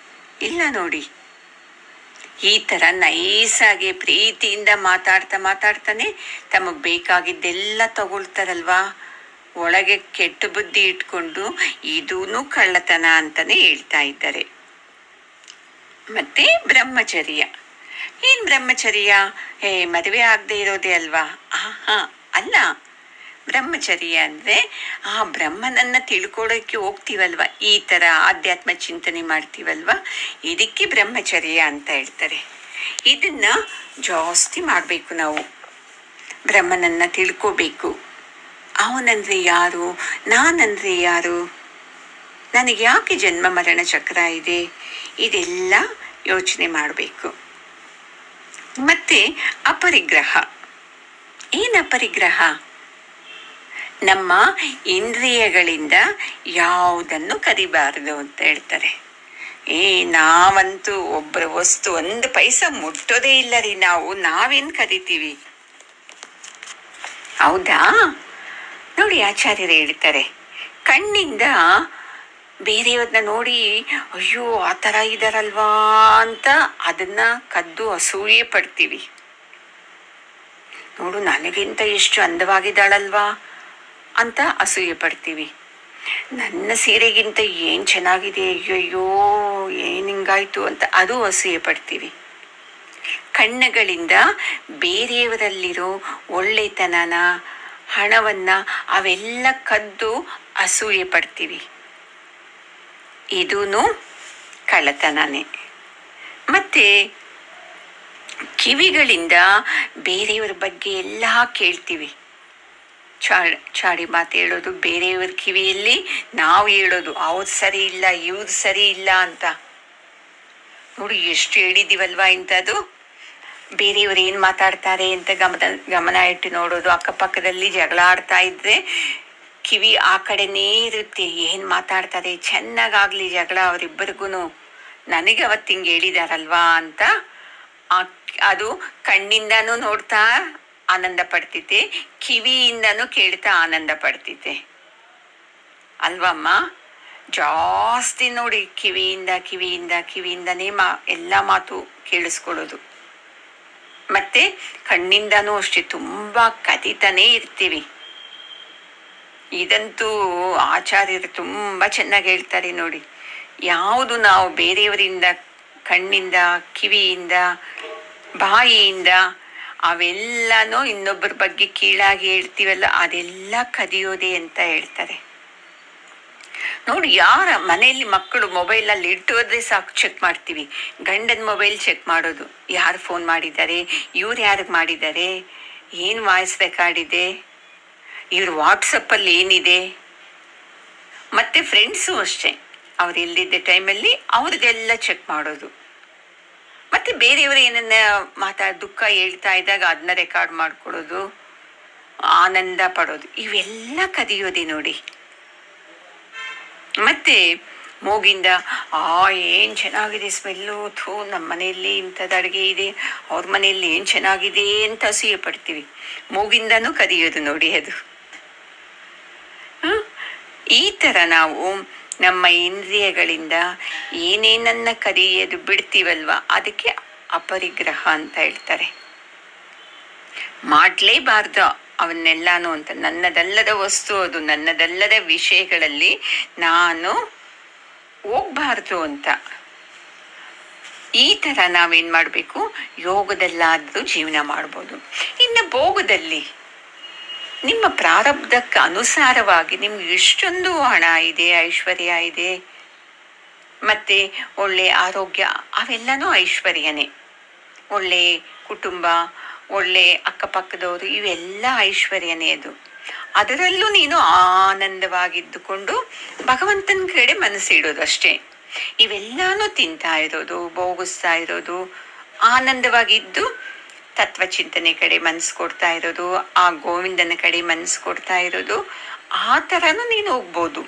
ಇಲ್ಲ ನೋಡಿ, ಈ ಥರ ನೈಸಾಗಿ ಪ್ರೀತಿಯಿಂದ ಮಾತಾಡ್ತಾ ಮಾತಾಡ್ತಾನೆ ತಮಗೆ ಬೇಕಾಗಿದ್ದೆಲ್ಲ ತಗೊಳ್ತಾರಲ್ವಾ. ಒಳಗೆ ಕೆಟ್ಟ ಬುದ್ಧಿ ಇಟ್ಕೊಂಡು ಇದೂ ಕಳ್ಳತನ ಅಂತಾನೆ ಹೇಳ್ತಾ ಇದ್ದಾರೆ. ಮತ್ತೆ ಬ್ರಹ್ಮಚರ್ಯ. ಏನ್ ಬ್ರಹ್ಮಚರ್ಯ? ಮದುವೆ ಆಗದೆ ಇರೋದೇ ಅಲ್ವಾ? ಹಾ, ಅಲ್ಲ. ಬ್ರಹ್ಮಚರ್ಯ ಅಂದ್ರೆ ಆ ಬ್ರಹ್ಮನನ್ನ ತಿಳ್ಕೊಳ್ಳೋಕೆ ಹೋಗ್ತೀವಲ್ವ, ಈ ತರ ಆಧ್ಯಾತ್ಮ ಚಿಂತನೆ ಮಾಡ್ತೀವಲ್ವ, ಇದಕ್ಕೆ ಬ್ರಹ್ಮಚರ್ಯ ಅಂತ ಹೇಳ್ತಾರೆ. ಇದನ್ನ ಜಾಸ್ತಿ ಮಾಡ್ಬೇಕು ನಾವು. ಬ್ರಹ್ಮನನ್ನ ತಿಳ್ಕೋಬೇಕು. ಅವನಂದ್ರೆ ಯಾರು, ನಾನಂದ್ರೆ ಯಾರು, ನನಗೆ ಯಾಕೆ ಜನ್ಮ ಮರಣ ಚಕ್ರ ಇದೆ, ಇದೆಲ್ಲ ಯೋಚನೆ ಮಾಡಬೇಕು. ಮತ್ತೆ ಅಪರಿಗ್ರಹ. ಏನ್ ಅಪರಿಗ್ರಹ? ನಮ್ಮ ಇಂದ್ರಿಯಗಳಿಂದ ಯಾವುದನ್ನು ಕದಿಬಾರದು ಅಂತ ಹೇಳ್ತಾರೆ. ನಾವಂತೂ ಒಬ್ಬರ ವಸ್ತು ಒಂದು ಪೈಸಾ ಮುಟ್ಟೋದೇ ಇಲ್ಲ ರೀ. ನಾವೇನ್ ಕದಿತೀವಿ? ಹೌದಾ? ನೋಡಿ, ಆಚಾರ್ಯರು ಹೇಳ್ತಾರೆ, ಕಣ್ಣಿಂದ ಬೇರೆಯವ್ರನ್ನ ನೋಡಿ ಅಯ್ಯೋ ಆ ಥರ ಇದಾರಲ್ವಾ ಅಂತ ಅದನ್ನ ಕದ್ದು ಅಸೂಯೆ ಪಡ್ತೀವಿ. ನೋಡು, ನನಗಿಂತ ಎಷ್ಟು ಅಂದವಾಗಿದ್ದಾಳಲ್ವಾ ಅಂತ ಅಸೂಯೆ ಪಡ್ತೀವಿ. ನನ್ನ ಸೀರೆಗಿಂತ ಏನ್ ಚೆನ್ನಾಗಿದೆ, ಅಯ್ಯಯ್ಯೋ ಏನ್ ಹಿಂಗಾಯ್ತು ಅಂತ ಅದು ಅಸೂಯೆ ಪಡ್ತೀವಿ. ಕಣ್ಣುಗಳಿಂದ ಬೇರೆಯವರಲ್ಲಿರೋ ಒಳ್ಳೆತನನ, ಹಣವನ್ನ ಅವೆಲ್ಲ ಕದ್ದು ಅಸೂಯೆ ಪಡ್ತೀವಿ. ಇದೂನು ಕಳ್ಳತನನೇ. ಮತ್ತೆ ಕಿವಿಗಳಿಂದ ಬೇರೆಯವರ ಬಗ್ಗೆ ಎಲ್ಲ ಕೇಳ್ತೀವಿ. ಚಾಡಿ ಮಾತು ಹೇಳೋದು, ಬೇರೆಯವ್ರ ಕಿವಿಯಲ್ಲಿ ನಾವು ಹೇಳೋದು ಅವ್ರು ಸರಿ ಇಲ್ಲ, ಇವ್ರು ಸರಿ ಇಲ್ಲ ಅಂತ. ನೋಡಿ, ಎಷ್ಟು ಹೇಳಿದೀವಲ್ವಾ ಇಂಥದ್ದು. ಬೇರೆಯವ್ರು ಏನ್ ಮಾತಾಡ್ತಾರೆ ಅಂತ ಗಮನ ಇಟ್ಟು ನೋಡೋದು. ಅಕ್ಕಪಕ್ಕದಲ್ಲಿ ಜಗಳ ಆಡ್ತಾ ಇದ್ರೆ ಕಿವಿ ಆ ಕಡೆನೇ ಇರುತ್ತೆ, ಏನ್ ಮಾತಾಡ್ತಾರೆ, ಚೆನ್ನಾಗಾಗ್ಲಿ ಜಗಳ ಅವರಿಬ್ಬರಿಗೂ, ನನಗೆ ಅವತ್ತು ಹಿಂಗೆ ಹೇಳಿದಾರಲ್ವಾ ಅಂತ. ಅದು ಕಣ್ಣಿಂದನೂ ನೋಡ್ತಾ ಆನಂದ ಪಡ್ತಿದ್ದೆ, ಕಿವಿಯಿಂದನೂ ಕೇಳ್ತಾ ಆನಂದ ಪಡ್ತಿದ್ದೆ ಅಲ್ವಮ್ಮ. ಜಾಸ್ತಿ ನೋಡಿ, ಕಿವಿಯಿಂದನೇ ಎಲ್ಲ ಮಾತು ಕೇಳಿಸ್ಕೊಳ್ಳೋದು. ಮತ್ತೆ ಕಣ್ಣಿಂದನೂ ಅಷ್ಟೇ ತುಂಬಾ ಕದಿತಾನೇ ಇರ್ತೀವಿ. ಇದಂತೂ ಆಚಾರ್ಯರು ತುಂಬಾ ಚೆನ್ನಾಗಿ ಹೇಳ್ತಾರೆ ನೋಡಿ. ಯಾವುದು ನಾವು ಬೇರೆಯವರಿಂದ, ಕಣ್ಣಿಂದ, ಕಿವಿಯಿಂದ, ಬಾಯಿಯಿಂದ ಅವೆಲ್ಲನೂ ಇನ್ನೊಬ್ಬರ ಬಗ್ಗೆ ಕೀಳಾಗಿ ಹೇಳ್ತೀವಲ್ಲ, ಅದೆಲ್ಲ ಕದಿಯೋದೆ ಅಂತ ಹೇಳ್ತಾರೆ. ನೋಡಿ, ಯಾರ ಮನೆಯಲ್ಲಿ ಮಕ್ಕಳು ಮೊಬೈಲಲ್ಲಿ ಇಟ್ಟು ಹೋದ್ರೆ ಸಾಕು, ಚೆಕ್ ಮಾಡ್ತೀವಿ. ಗಂಡನ ಮೊಬೈಲ್ ಚೆಕ್ ಮಾಡೋದು, ಯಾರು ಫೋನ್ ಮಾಡಿದ್ದಾರೆ, ಇವ್ರು ಯಾರಿಗೆ ಮಾಡಿದ್ದಾರೆ, ಏನು ವಾಯ್ಸ್ ರೆಕಾರ್ಡ್ ಇದೆ, ಇವ್ರ ವಾಟ್ಸಪ್ಪಲ್ಲಿ ಏನಿದೆ. ಮತ್ತೆ ಫ್ರೆಂಡ್ಸು ಅಷ್ಟೇ, ಅವ್ರು ಎಲ್ಲಿದ್ದ ಟೈಮಲ್ಲಿ ಅವ್ರಿಗೆಲ್ಲ ಚೆಕ್ ಮಾಡೋದು. ಮತ್ತೆ ಬೇರೆಯವರು ಏನನ್ನ ದುಃಖ ಹೇಳ್ತಾ ಇದ್ದಾಗ ಅದನ್ನ ರೆಕಾರ್ಡ್ ಮಾಡ್ಕೊಳ್ಳೋದು, ಆನಂದ ಪಡೋದು, ಇವೆಲ್ಲ ಕದಿಯೋದೆ ನೋಡಿ. ಮತ್ತೆ ಮೂಗಿಂದ ಏನ್ ಚೆನ್ನಾಗಿದೆ ಸ್ಮೆಲ್ಲು, ನಮ್ಮ ಮನೆಯಲ್ಲಿ ಇಂಥದ್ದು ಅಡುಗೆ ಇದೆ, ಅವ್ರ ಮನೆಯಲ್ಲಿ ಏನ್ ಚೆನ್ನಾಗಿದೆ ಅಂತ ಅಸೂಯೆ ಪಡ್ತೀವಿ. ಮೂಗಿಂದನೂ ಕದಿಯೋದು ನೋಡಿ ಅದು. ಈ ತರ ನಾವು ನಮ್ಮ ಇಂದ್ರಿಯಗಳಿಂದ ಏನೇನನ್ನ ಕದಿಯೋದು ಬಿಡ್ತೀವಲ್ವ, ಅದಕ್ಕೆ ಅಪರಿಗ್ರಹ ಅಂತ ಹೇಳ್ತಾರೆ. ಮಾಡ್ಲೇಬಾರ್ದು ಅವನ್ನೆಲ್ಲಾನು ಅಂತ. ನನ್ನದಲ್ಲದ ವಸ್ತು ಅದು, ನನ್ನದಲ್ಲದ ವಿಷಯಗಳಲ್ಲಿ ನಾನು ಹೋಗ್ಬಾರ್ದು ಅಂತ. ಈ ತರ ನಾವೇನ್ ಮಾಡ್ಬೇಕು, ಯೋಗದಲ್ಲಾದ್ರೂ ಜೀವನ ಮಾಡ್ಬೋದು. ಇನ್ನು ಭೋಗದಲ್ಲಿ ನಿಮ್ಮ ಪ್ರಾರಬ್ಧಕ್ಕೆ ಅನುಸಾರವಾಗಿ ನಿಮ್ಗೆ ಎಷ್ಟೊಂದು ಹಣ ಇದೆ, ಐಶ್ವರ್ಯ ಇದೆ, ಮತ್ತೆ ಒಳ್ಳೆ ಆರೋಗ್ಯ, ಅವೆಲ್ಲನೂ ಐಶ್ವರ್ಯನೇ. ಒಳ್ಳೆ ಕುಟುಂಬ, ಒಳ್ಳೆ ಅಕ್ಕಪಕ್ಕದವರು, ಇವೆಲ್ಲ ಐಶ್ವರ್ಯನೇ ಅದು. ಅದರಲ್ಲೂ ನೀನು ಆನಂದವಾಗಿದ್ದುಕೊಂಡು ಭಗವಂತನ ಕಡೆ ಮನಸ್ಸಿಡೋದು ಅಷ್ಟೇ. ಇವೆಲ್ಲಾನು ತಿಂತಾ ಇರೋದು, ಭೋಗಿಸ್ತಾ ಇರೋದು, ಆನಂದವಾಗಿದ್ದು ತತ್ವಚಿಂತನೆ ಕಡೆ ಮನಸ್ಸು ಕೊಡ್ತಾ ಇರೋದು, ಆ ಗೋವಿಂದನ ಕಡೆ ಮನಸ್ಸು ಕೊಡ್ತಾ ಇರೋದು, ಆ ಥರನೂ ನೀನು ಹೋಗ್ಬೋದು.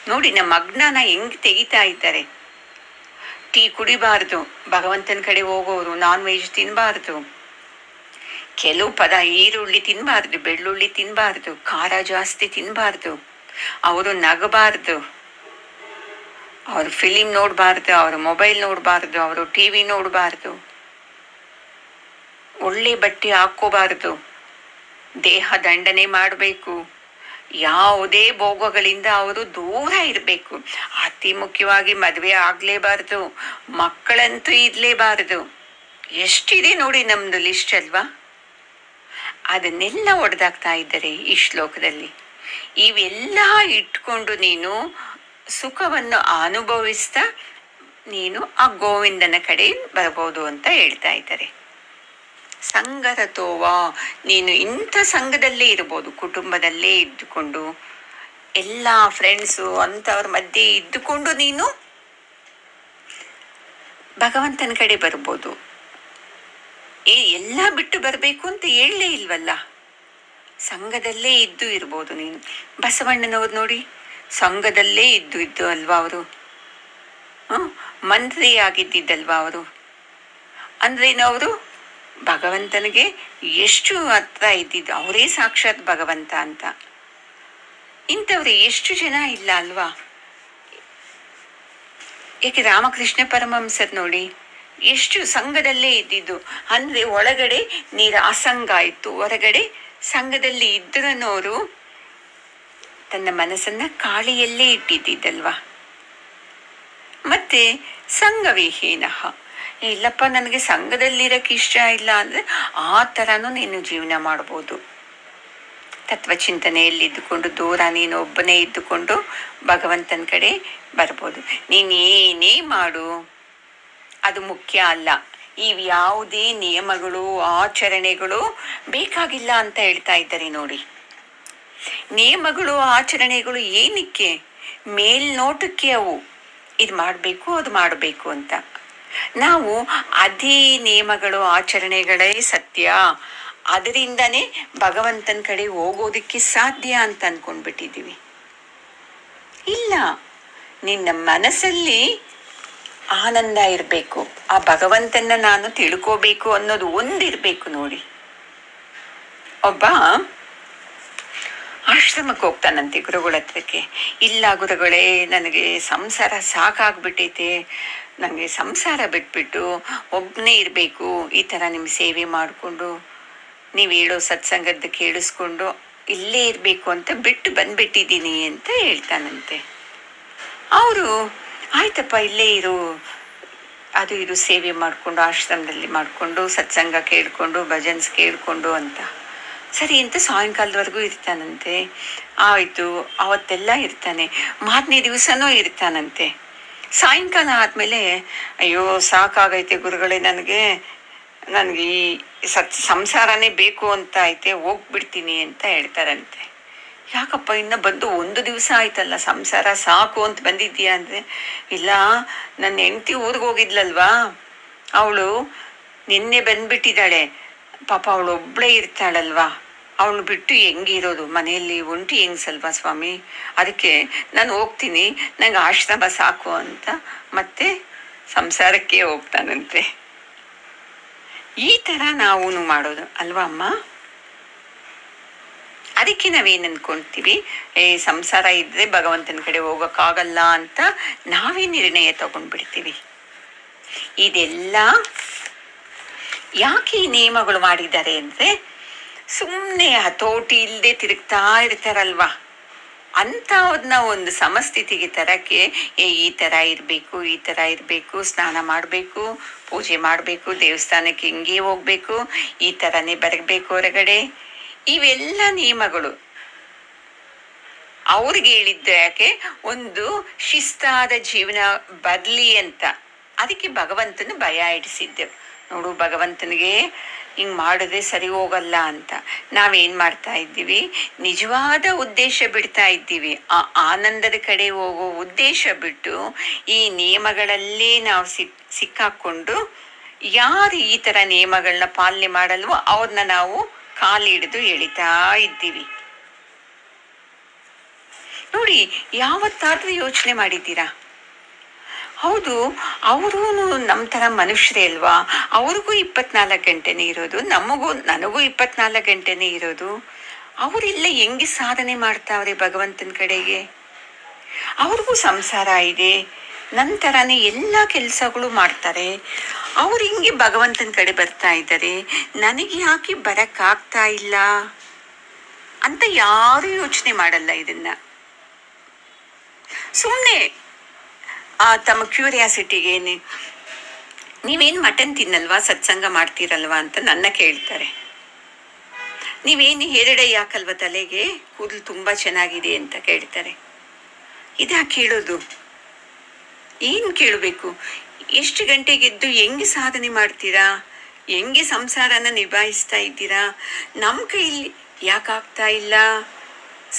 ನೋಡಿ, ನಮ್ಮ ಅಜ್ಞಾನ ಹೆಂಗ್ ತೆಗಿತಾ ಇದ್ದಾರೆ. ಟೀ ಕುಡಿಬಾರ್ದು, ಭಗವಂತನ ಕಡೆ ಹೋಗೋರು ನಾನ್ ವೆಜ್ ತಿನ್ಬಾರ್ದು, ಕೆಲವು ಈರುಳ್ಳಿ ತಿನ್ಬಾರ್ದು, ಬೆಳ್ಳುಳ್ಳಿ ತಿನ್ಬಾರ್ದು, ಖಾರ ಜಾಸ್ತಿ ತಿನ್ಬಾರ್ದು, ಅವರು ನಗಬಾರ್ದು, ಅವರು ಫಿಲಿಮ್ ನೋಡಬಾರ್ದು, ಅವರು ಮೊಬೈಲ್ ನೋಡಬಾರ್ದು, ಅವರು ಟಿ ವಿ ನೋಡಬಾರ್ದು, ಒಳ್ಳೆ ಬಟ್ಟೆ ಹಾಕ್ಕೋಬಾರ್ದು, ದೇಹ ದಂಡನೆ ಮಾಡಬೇಕು, ಯಾವುದೇ ಭೋಗಗಳಿಂದ ಅವರು ದೂರ ಇರಬೇಕು. ಅತಿ ಮುಖ್ಯವಾಗಿ ಮದುವೆ ಆಗಲೇಬಾರ್ದು, ಮಕ್ಕಳಂತೂ ಇರಲೇಬಾರದು. ಎಷ್ಟಿದೆ ನೋಡಿ ನಮ್ದು ಲಿಸ್ಟ್ ಅಲ್ವಾ. ಅದನ್ನೆಲ್ಲ ಒಡೆದಾಕ್ತಾ ಇದ್ದಾರೆ ಈ ಶ್ಲೋಕದಲ್ಲಿ. ಇವೆಲ್ಲ ಇಟ್ಕೊಂಡು ನೀನು ಸುಖವನ್ನು ಅನುಭವಿಸ್ತಾ ನೀನು ಆ ಗೋವಿಂದನ ಕಡೆ ಬರ್ಬೋದು ಅಂತ ಹೇಳ್ತಾ ಇದ್ದಾರೆ. ಸಂಗರತೋವಾ, ನೀನು ಇಂಥ ಸಂಘದಲ್ಲೇ ಇರ್ಬೋದು, ಕುಟುಂಬದಲ್ಲೇ ಇದ್ದುಕೊಂಡು ಎಲ್ಲ ಫ್ರೆಂಡ್ಸು ಅಂಥವ್ರ ಮಧ್ಯೆ ಇದ್ದುಕೊಂಡು ನೀನು ಭಗವಂತನ ಕಡೆ ಬರ್ಬೋದು. ಎಲ್ಲ ಬಿಟ್ಟು ಬರಬೇಕು ಅಂತ ಹೇಳಲೇ ಇಲ್ವಲ್ಲ, ಸಂಘದಲ್ಲೇ ಇದ್ದು ಇರ್ಬೋದು ನೀನು. ಬಸವಣ್ಣನವ್ರು ನೋಡಿ, ಸಂಘದಲ್ಲೇ ಇದ್ದು ಅಲ್ವಾ ಅವರು, ಮಂತ್ರಿ ಆಗಿದ್ದಿದ್ದಲ್ವಾ ಅವರು. ಅಂದ್ರೇನು, ಅವರು ಭಗವಂತನಿಗೆ ಎಷ್ಟು ಹತ್ರ ಇದ್ದಿದ್ದು, ಅವರೇ ಸಾಕ್ಷಾತ್ ಭಗವಂತ ಅಂತ. ಇಂಥವ್ರು ಎಷ್ಟು ಜನ ಇಲ್ಲ ಅಲ್ವಾ. ಏಕೆ ರಾಮಕೃಷ್ಣ ಪರಮಹಂಸರ್ ನೋಡಿ, ಎಷ್ಟು ಸಂಘದಲ್ಲೇ ಇದ್ದಿದ್ದು. ಅಂದ್ರೆ ಒಳಗಡೆ ನೀರು ಅಸಂಗ ಆಯ್ತು, ಹೊರಗಡೆ ಸಂಘದಲ್ಲಿ ಇದ್ರನೋರು ತನ್ನ ಮನಸ್ಸನ್ನ ಕಾಳಿಯಲ್ಲೇ ಇಟ್ಟಿದ್ದಲ್ವಾ. ಮತ್ತೆ ಸಂಘವಿಹೀನಃ, ಇಲ್ಲಪ್ಪ ನನಗೆ ಸಂಘದಲ್ಲಿರಕ್ಕೆ ಇಷ್ಟ ಇಲ್ಲ ಅಂದ್ರೆ ಆ ಥರನೂ ನೀನು ಜೀವನ ಮಾಡ್ಬೋದು. ತತ್ವಚಿಂತನೆಯಲ್ಲಿದ್ದುಕೊಂಡು ದೂರ ನೀನು ಒಬ್ಬನೇ ಇದ್ದುಕೊಂಡು ಭಗವಂತನ ಕಡೆ ಬರ್ಬೋದು. ನೀನೇನೇ ಮಾಡು, ಅದು ಮುಖ್ಯ ಅಲ್ಲ. ಯಾವುದೇ ನಿಯಮಗಳು ಆಚರಣೆಗಳು ಬೇಕಾಗಿಲ್ಲ ಅಂತ ಹೇಳ್ತಾ ಇದ್ದಾರೆ ನೋಡಿ. ನಿಯಮಗಳು ಆಚರಣೆಗಳು ಏನಕ್ಕೆ? ಮೇಲ್ನೋಟಕ್ಕೆ ಅವು ಇದು ಮಾಡಬೇಕು ಅದು ಮಾಡಬೇಕು ಅಂತ. ನಾವು ಅದೇ ನಿಯಮಗಳು ಆಚರಣೆಗಳೇ ಸತ್ಯ, ಅದರಿಂದನೇ ಭಗವಂತನ ಕಡೆ ಹೋಗೋದಕ್ಕೆ ಸಾಧ್ಯ ಅಂತ ಅನ್ಕೊಂಡ್ಬಿಟ್ಟಿದ್ದೀವಿ. ಇಲ್ಲ, ನಿನ್ನ ಮನಸ್ಸಲ್ಲಿ ಆನಂದ ಇರಬೇಕು, ಆ ಭಗವಂತನ ನಾನು ತಿಳ್ಕೋಬೇಕು ಅನ್ನೋದು ಒಂದಿರಬೇಕು ನೋಡಿ. ಒಬ್ಬ ಆಶ್ರಮಕ್ಕೆ ಹೋಗ್ತಾನಂತೆ ಗುರುಗಳ ಹತ್ರಕ್ಕೆ. ಇಲ್ಲ ಗುರುಗಳೇ, ನನಗೆ ಸಂಸಾರ ಸಾಕಾಗ್ಬಿಟ್ಟೈತೆ, ನನಗೆ ಸಂಸಾರ ಬಿಟ್ಬಿಟ್ಟು ಒಬ್ಬನೇ ಇರಬೇಕು, ಈ ಥರ ನಿಮ್ಮ ಸೇವೆ ಮಾಡಿಕೊಂಡು ನೀವು ಹೇಳೋ ಸತ್ಸಂಗದ ಕೇಳಿಸ್ಕೊಂಡು ಇಲ್ಲೇ ಇರಬೇಕು ಅಂತ ಬಿಟ್ಟು ಬಂದ್ಬಿಟ್ಟಿದ್ದೀನಿ ಅಂತ ಹೇಳ್ತಾನಂತೆ. ಅವರು ಆಯ್ತಪ್ಪ ಇಲ್ಲೇ ಇರು, ಅದು ಇದು ಸೇವೆ ಮಾಡಿಕೊಂಡು ಆಶ್ರಮದಲ್ಲಿ ಮಾಡಿಕೊಂಡು ಸತ್ಸಂಗ ಕೇಳಿಕೊಂಡು ಭಜನ್ಸ್ ಕೇಳಿಕೊಂಡು ಅಂತ ಸರಿ ಅಂತ ಸಾಯಂಕಾಲದವರೆಗೂ ಇರ್ತಾನಂತೆ. ಆಯಿತು, ಅವತ್ತೆಲ್ಲ ಇರ್ತಾನೆ, ಮಾರನೇ ದಿವಸನೂ ಇರ್ತಾನಂತೆ. ಸಾಯಂಕಾಲ ಆದಮೇಲೆ ಅಯ್ಯೋ ಸಾಕಾಗೈತೆ ಗುರುಗಳೇ, ನನಗೆ ಈ ಸಂಸಾರನೇ ಬೇಕು ಅಂತ ಐತೆ, ಹೋಗ್ಬಿಡ್ತೀನಿ ಅಂತ ಹೇಳ್ತಾರಂತೆ. ಯಾಕಪ್ಪ ಇನ್ನು ಬಂದು ಒಂದು ದಿವಸ ಆಯ್ತಲ್ಲ, ಸಂಸಾರ ಸಾಕು ಅಂತ ಬಂದಿದ್ದೀಯಾ ಅಂದರೆ, ಇಲ್ಲ ನನ್ನ ಹೆಂಡತಿ ಊರಿಗೆ ಹೋಗಿದ್ಲಲ್ವಾ, ಅವಳು ನಿನ್ನೆ ಬಂದ್ಬಿಟ್ಟಿದ್ದಾಳೆ, ಪಾಪ ಅವಳು ಒಬ್ಬಳೇ ಇರ್ತಾಳಲ್ವಾ, ಅವಳು ಬಿಟ್ಟು ಹೆಂಗಿರೋದು, ಮನೆಯಲ್ಲಿ ಒಂಟಿ ಹೆಂಗ್ಸಲ್ವಾ ಸ್ವಾಮಿ, ಅದಕ್ಕೆ ನಾನು ಹೋಗ್ತೀನಿ, ನಂಗೆ ಆಶ್ರಮ ಸಾಕು ಅಂತ ಮತ್ತೆ ಸಂಸಾರಕ್ಕೆ ಹೋಗ್ತಾನಂತೆ. ಈ ಥರ ನಾವು ಮಾಡೋದು ಅಲ್ವಾ ಅಮ್ಮ. ಅದಕ್ಕೆ ನಾವೇನು ಅಂದ್ಕೊಳ್ತೀವಿ, ಸಂಸಾರ ಇದ್ದರೆ ಭಗವಂತನ ಕಡೆ ಹೋಗೋಕ್ಕಾಗಲ್ಲ ಅಂತ ನಾವೇ ನಿರ್ಣಯ ತಗೊಂಡ್ಬಿಡ್ತೀವಿ. ಇದೆಲ್ಲ ಯಾಕೆ ಈ ನಿಯಮಗಳು ಮಾಡಿದ್ದಾರೆ ಅಂದರೆ, ಸುಮ್ಮನೆ ಹತೋಟಿ ಇಲ್ಲದೆ ತಿರುಗ್ತಾ ಇರ್ತಾರಲ್ವಾ, ಅಂಥವ್ರನ್ನ ಒಂದು ಸಮಸ್ಥಿತಿಗೆ ತರಕ್ಕೆ ಈ ಥರ ಇರಬೇಕು, ಈ ಥರ ಇರಬೇಕು, ಸ್ನಾನ ಮಾಡಬೇಕು, ಪೂಜೆ ಮಾಡಬೇಕು, ದೇವಸ್ಥಾನಕ್ಕೆ ಹಿಂಗೆ ಹೋಗ್ಬೇಕು, ಈ ಥರನೇ ಬರಬೇಕು ಹೊರಗಡೆ, ಇವೆಲ್ಲ ನಿಯಮಗಳು ಅವ್ರಿಗೆ ಹೇಳಿದ್ದು ಯಾಕೆ, ಒಂದು ಶಿಸ್ತಾದ ಜೀವನ ಬರಲಿ ಅಂತ. ಅದಕ್ಕೆ ಭಗವಂತನ ಭಯ ಇಡಿಸಿದ್ದೆವು. ನೋಡು, ಭಗವಂತನಿಗೆ ಹಿಂಗೆ ಮಾಡಿದ್ರೆ ಸರಿ ಹೋಗಲ್ಲ ಅಂತ ನಾವೇನು ಮಾಡ್ತಾ ಇದ್ದೀವಿ, ನಿಜವಾದ ಉದ್ದೇಶ ಬಿಡ್ತಾ ಇದ್ದೀವಿ. ಆ ಆನಂದದ ಕಡೆ ಹೋಗೋ ಉದ್ದೇಶ ಬಿಟ್ಟು ಈ ನಿಯಮಗಳಲ್ಲೇ ನಾವು ಸಿಕ್ಕಾಕೊಂಡು ಯಾರು ಈ ಥರ ನಿಯಮಗಳನ್ನ ಪಾಲನೆ ಮಾಡಲ್ವೋ ಅವ್ರನ್ನ ನಾವು ಕಾಲಿಡಿದು ಎಳಿತಾ ಇದ್ದೀವಿ. ನೋಡಿ, ಯಾವತ್ತಾದ್ರೂ ಯೋಚನೆ ಮಾಡಿದ್ದೀರಾ? ಹೌದು, ಅವರು ನಮ್ಮ ಥರ ಮನುಷ್ಯರೇ ಅಲ್ವಾ, ಅವ್ರಿಗೂ 24 ಗಂಟೆನೇ ಇರೋದು, ನನಗೂ 24 ಗಂಟೆನೇ ಇರೋದು. ಅವರೆಲ್ಲ ಹೆಂಗೆ ಸಾಧನೆ ಮಾಡ್ತಾವ್ರೆ ಭಗವಂತನ ಕಡೆಗೆ? ಅವ್ರಿಗೂ ಸಂಸಾರ ಇದೆ, ನಂತರನೇ ಎಲ್ಲ ಕೆಲಸಗಳು ಮಾಡ್ತಾರೆ. ಅವ್ರು ಹಿಂಗೆ ಭಗವಂತನ ಕಡೆ ಬರ್ತಾ ಇದ್ದಾರೆ, ನನಗೆ ಯಾಕೆ ಬರಕ್ಕಾಗ್ತಾ ಇಲ್ಲ ಅಂತ ಯಾರು ಯೋಚನೆ ಮಾಡಲ್ಲ. ಇದನ್ನ ಸುಮ್ಮನೆ ತಮ್ಮ ಕ್ಯೂರಿಯಾಸಿಟಿಗೆ ನೀವೇನು ಮಟನ್ ತಿನ್ನಲ್ವಾ, ಸತ್ಸಂಗ ಮಾಡ್ತೀರಲ್ವಾ ಅಂತ ನನ್ನ ಕೇಳ್ತಾರೆ. ನೀವೇನು ಹೆರಡೆ ಯಾಕಲ್ವ ತಲೆಗೆ, ಕೂದಲು ತುಂಬ ಚೆನ್ನಾಗಿದೆ ಅಂತ ಕೇಳ್ತಾರೆ. ಇದಾ ಕೇಳೋದು? ಏನು ಕೇಳಬೇಕು? ಎಷ್ಟು ಗಂಟೆಗೆದ್ದು ಹೆಂಗೆ ಸಾಧನೆ ಮಾಡ್ತೀರಾ, ಹೆಂಗೆ ಸಂಸಾರನ ನಿಭಾಯಿಸ್ತಾ ಇದ್ದೀರಾ, ನಮ್ಮ ಕೈಲಿ ಯಾಕಾಗ್ತಾ ಇಲ್ಲ,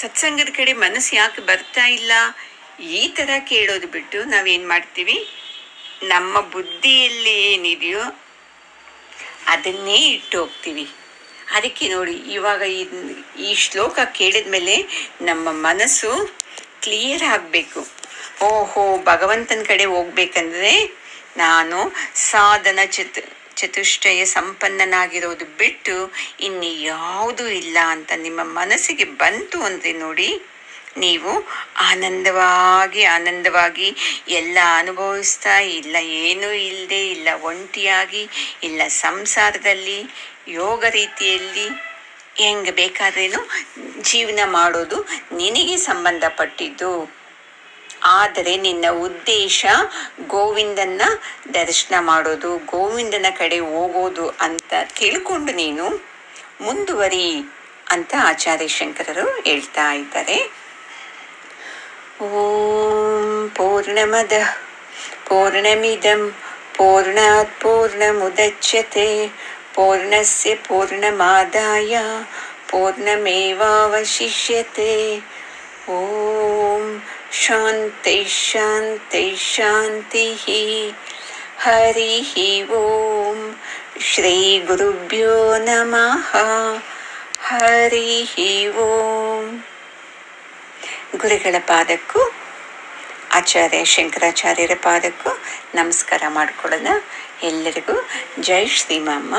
ಸತ್ಸಂಗದ ಕಡೆ ಮನಸ್ಸು ಯಾಕೆ ಬರ್ತಾ ಇಲ್ಲ, ಈ ಥರ ಕೇಳೋದು ಬಿಟ್ಟು ನಾವೇನು ಮಾಡ್ತೀವಿ, ನಮ್ಮ ಬುದ್ಧಿಯಲ್ಲಿ ಏನಿದೆಯೋ ಅದನ್ನೇ ಇಟ್ಟು ಹೋಗ್ತೀವಿ. ಅದಕ್ಕೆ ನೋಡಿ, ಇವಾಗ ಈ ಶ್ಲೋಕ ಕೇಳಿದ ಮೇಲೆ ನಮ್ಮ ಮನಸ್ಸು ಕ್ಲಿಯರ್ ಆಗಬೇಕು. ಓಹೋ, ಭಗವಂತನ ಕಡೆ ಹೋಗ್ಬೇಕಂದ್ರೆ ನಾನು ಸಾಧನ ಚತುಷ್ಟಯ ಸಂಪನ್ನನಾಗಿರೋದು ಬಿಟ್ಟು ಇನ್ನು ಯಾವುದೂ ಇಲ್ಲ ಅಂತ ನಿಮ್ಮ ಮನಸ್ಸಿಗೆ ಬಂತು ಅಂದರೆ ನೋಡಿ, ನೀವು ಆನಂದವಾಗಿ ಎಲ್ಲ ಅನುಭವಿಸ್ತಾ ಇಲ್ಲ, ಏನೂ ಇಲ್ಲದೆ ಇಲ್ಲ, ಒಂಟಿಯಾಗಿ ಇಲ್ಲ, ಸಂಸಾರದಲ್ಲಿ ಯೋಗ ರೀತಿಯಲ್ಲಿ ಹೆಂಗೆ ಬೇಕಾದ್ರೇನು ಜೀವನ ಮಾಡೋದು ನಿನಗೆ ಸಂಬಂಧಪಟ್ಟಿದ್ದು. ಆದರೆ ನಿನ್ನ ಉದ್ದೇಶ ಗೋವಿಂದನ ದರ್ಶನ ಮಾಡೋದು, ಗೋವಿಂದನ ಕಡೆ ಹೋಗೋದು ಅಂತ ತಿಳ್ಕೊಂಡು ನೀನು ಮುಂದುವರಿ ಅಂತ ಆಚಾರ್ಯ ಶಂಕರರು ಹೇಳ್ತಾ ಇದ್ದಾರೆ. ಓಂ ಪೂರ್ಣಮದ ಪೂರ್ಣಮಿದಂ ಪೂರ್ಣಾತ್ ಪೂರ್ಣಮುದಚ್ಯತೆ ಪೂರ್ಣಸ್ಯ ಪೂರ್ಣಮಾದಾಯ ಪೂರ್ಣಮೇವಾವಶಿಷ್ಯತೆ. ಓಂ ಶಾಂತಿ ಶಾಂತಿ ಶಾಂತಿ. ಹರಿ ಓಂ ಶ್ರೀ ಗುರುಭ್ಯೋ ನಮಃ. ಹರಿ ಓಂ. ಗುರುಗಳ ಪಾದಕ್ಕೂ ಆಚಾರ್ಯ ಶಂಕರಾಚಾರ್ಯರ ಪಾದಕ್ಕೂ ನಮಸ್ಕಾರ ಮಾಡ್ಕೊಳ್ಳೋಣ. ಎಲ್ಲರಿಗೂ ಜೈ ಶ್ರೀಮಮ್ಮ.